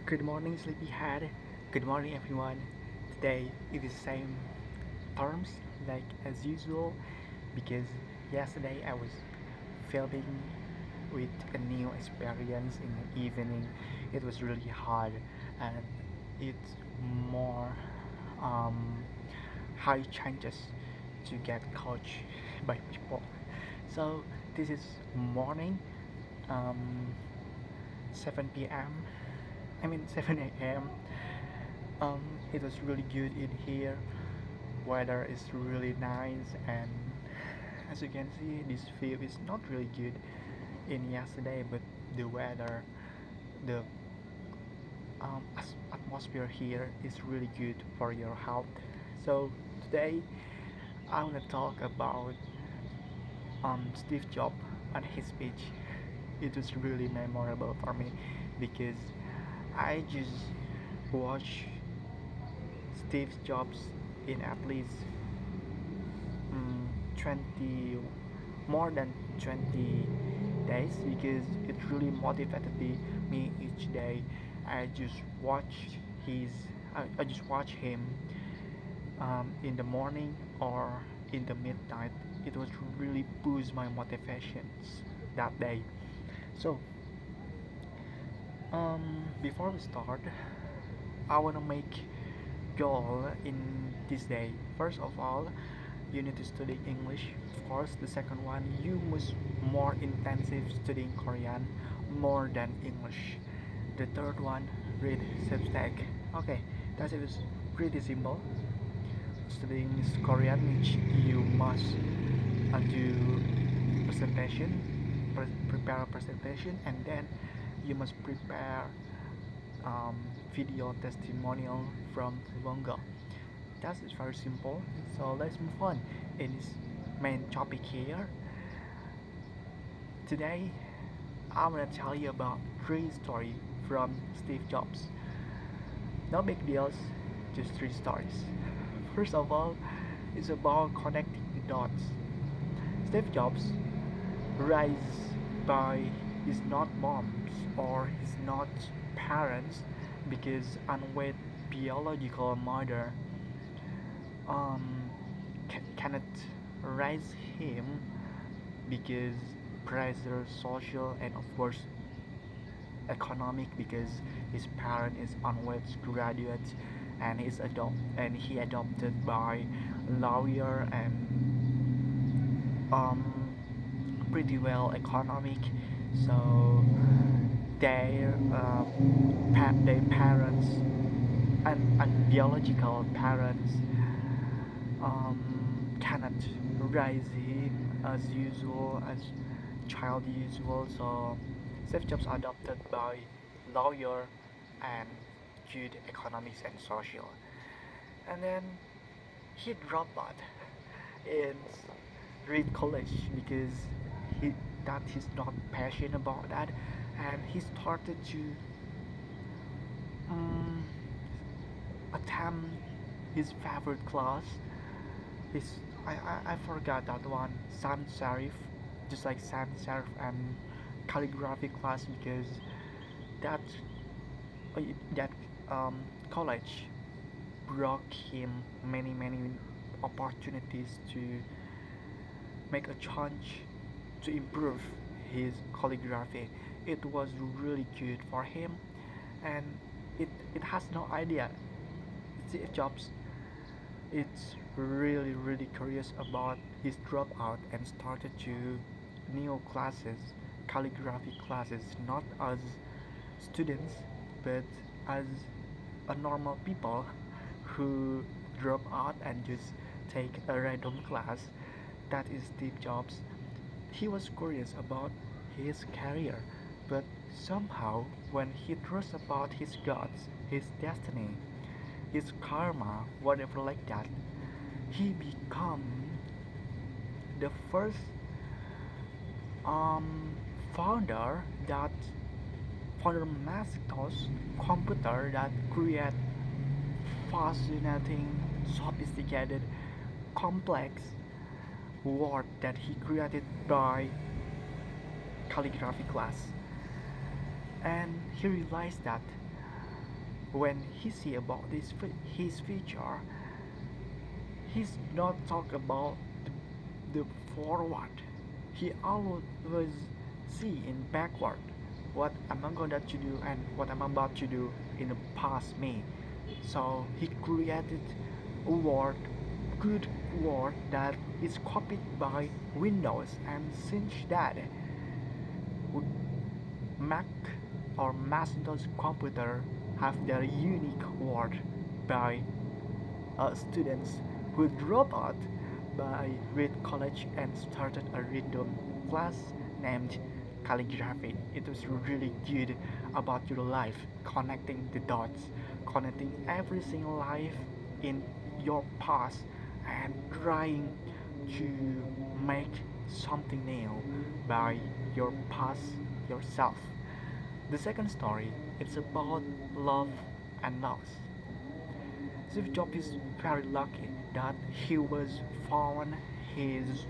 Good morning, sleepyhead. Good morning, everyone. Today it is same terms like as usual because yesterday I was filming with a new experience in the evening. It was really hard and it's more um, high chances to get coached by people. So this is morning, um, 7 p.m. I mean 7 a.m. It was really good in here. Weather is really nice, and as you can see, this view is not really good in yesterday, but the weather, the atmosphere here is really good for your health. So today I want to talk about Steve Jobs and his speech. It was really memorable for me because I just watched Steve Jobs in at least 20 more than 20 days because it really motivated me each day. I just watch his I just watch him in the morning or in the midnight. It was really boost my motivations that day. So before we start, I want to make goal in this day. First of all, you need to study English. Of course, the second one, you must more intensive studying Korean more than English. The third one, read Substack. Okay, that is pretty simple. Studying Korean means you must do presentation, prepare a presentation, and then you must prepare um, video testimonial from Volongo. That is very simple. So let's move on in this main topic here. Today, I'm gonna tell you about three stories from Steve Jobs. No big deals, just three stories. First of all, it's about connecting the dots. Steve Jobs raised by his not moms or his not parents because unwed biological mother um, cannot raise him because pressure, social, and of course economic because his parent is unwed graduate and he adopted by lawyer and pretty well economic. So their parents and biological parents cannot raise him as usual as child usual. So Steve Jobs adopted by lawyer and good economics and social, and then he dropped out in read college because he that he's not passionate about that, and he started to um, attempt his favorite class. His I forgot that one, sans serif, just like sans serif and calligraphy class because that uh, that college brought him many opportunities to make a change to improve his calligraphy. It was really good for him, and it has no idea. Steve Jobs it's really curious about his dropout and started to new classes, calligraphy classes, not as students but as a normal people who drop out and just take a random class. That is Steve Jobs. He was curious about his career, but somehow when he trusts about his gods, his destiny, his karma, whatever like that, he become the first um, founder that founder Macintosh computer that create fascinating, sophisticated, complex word that he created by calligraphy class. And he realized that when he see about his future, he's not talk about the forward. He always see in backward what am I gonna to do and what I'm about to do in the past me. So he created a word, good word that is copied by Windows, and since that Mac or Macintosh computer have their unique word by students who drop out by Reed College and started a random class named calligraphy. It was really good about your life, connecting the dots, connecting every single life in your past and trying to make something new by your past yourself. The second story it's about love and loss. Steve Jobs is very lucky that he was found his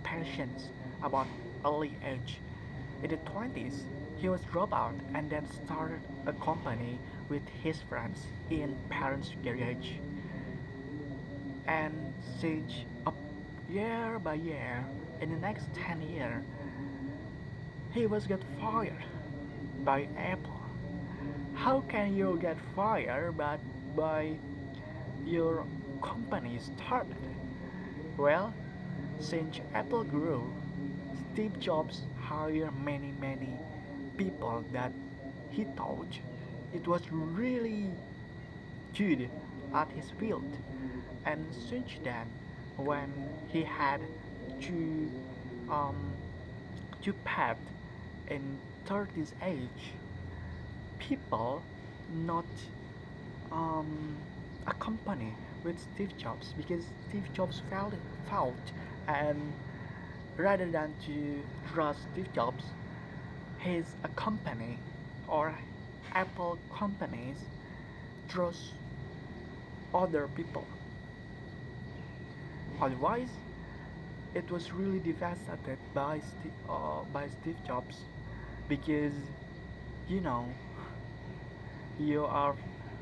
passions about early age. In the 20s, he was dropped out and then started a company with his friends in parents' garage. And since up year by year, in the next 10 years, he was get fired by Apple. How can you get fired but by your company started? Well, since Apple grew, Steve Jobs hired many people that he thought it was really good at his field. And since then, when he had to um, to path in 30s age, people not um, accompany with Steve Jobs because Steve Jobs failed, and rather than to trust Steve Jobs, his a company or Apple companies trust other people. Otherwise, it was really devastated by Steve Jobs because you know you are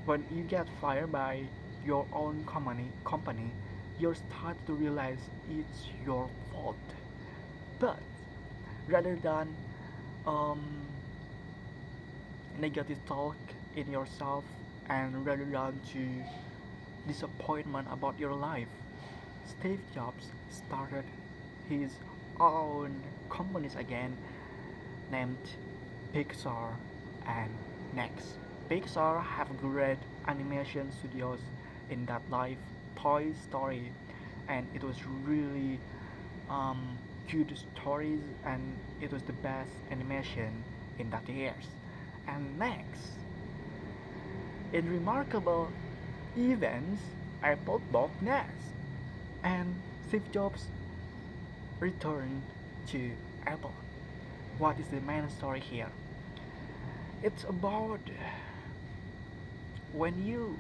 when you get fired by your own company you start to realize it's your fault, but rather than um, negative talk in yourself and rather than to disappointment about your life, Steve Jobs started his own companies again named Pixar and Next. Pixar have great animation studios in that life, Toy Story, and it was really good stories and it was the best animation in that years. And next, in remarkable events, Apple bought Next, and Steve Jobs returned to Apple. What is the main story here? It's about when you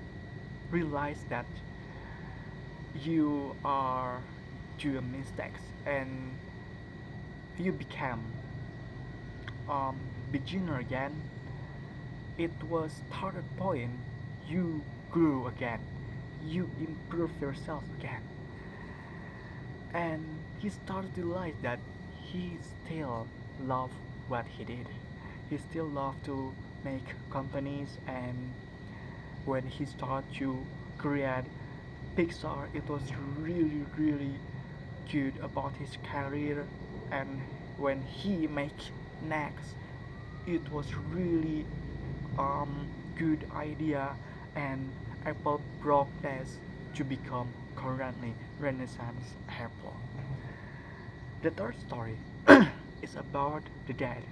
realize that you are doing mistakes and you become beginner again. It was started point you grew again, you improve yourself again, and he started to realize that he still loved what he did. He still loved to make companies, and when he started to create Pixar, it was really good about his career, and when he make Next, it was really good idea, and Apple brought this to become currently Renaissance Apple. The third story is about the dead.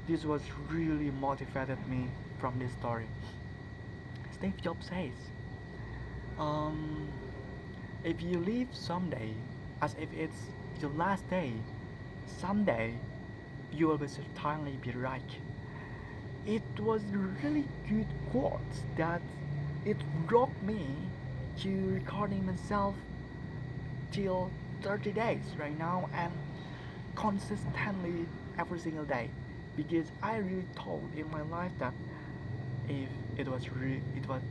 This was really motivated me from this story. Steve Jobs says, um, if you live someday as if it's your last day, someday you will certainly be right. It was really good quote that it brought me to recording myself till 30 days right now and consistently every single day. because I really thought in my life that if it was re- it was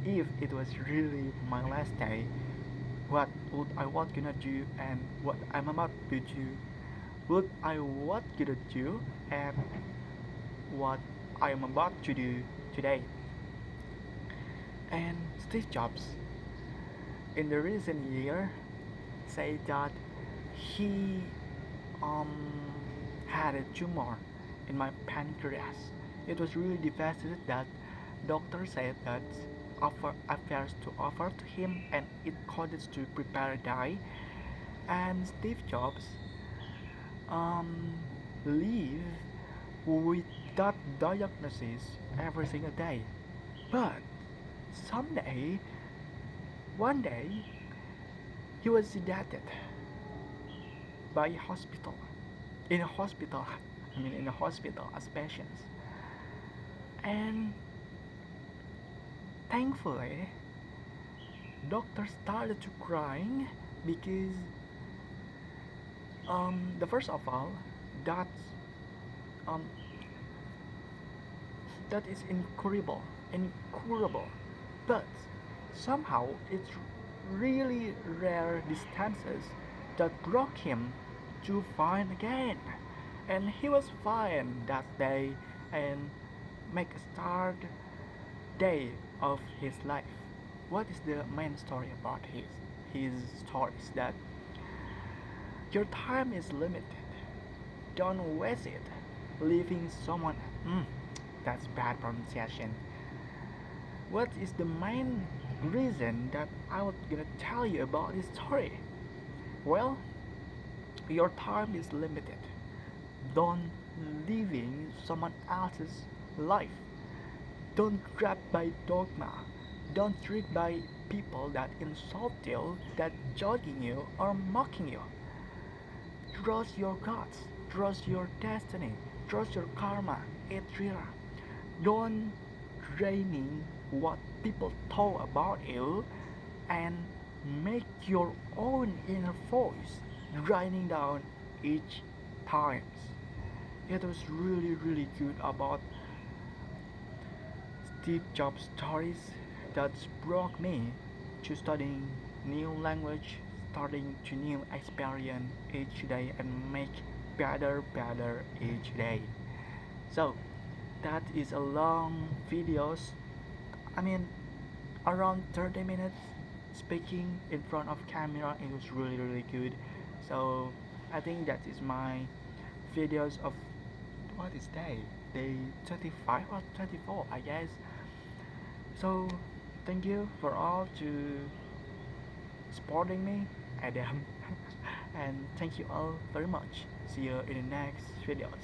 if it was really my last day, what would I what gonna do and what I'm about to do, what I what gonna do and what I am about to do today. And Steve Jobs in the recent year said that he um had a tumor in my pancreas. It was really devastated that doctor said that offer affairs to offer to him and it causes to prepare die. And Steve Jobs um live with that diagnosis every single day. But someday, one day, he was sedated by a hospital. In a hospital, in a hospital as patients. And thankfully, doctor started to crying because the first of all, that um, that is incurable. But somehow it's really rare distances that broke him to find again. And he was fine that day and make a start day of his life. What is the main story about his stories that your time is limited. Don't waste it leaving someone. Mm, that's bad pronunciation. What is the main reason that I was gonna tell you about this story? Well, your time is limited. Don't living someone else's life. Don't grabbed by dogma. Don't tricked by people that insult you, that judging you or mocking you. Trust your gods. Trust your destiny. Trust your karma, etc. Don't draining what people thought about you and make your own inner voice grinding down each times. It was really good about Steve Jobs stories that brought me to studying new language, starting to new experience each day and make better each day. So that is a long videos. I mean around 30 minutes speaking in front of camera. It was really good. So I think that is my videos of what is day 35 or 34 I guess. So thank you for all to supporting me, Adam. And thank you all very much. See you in the next videos.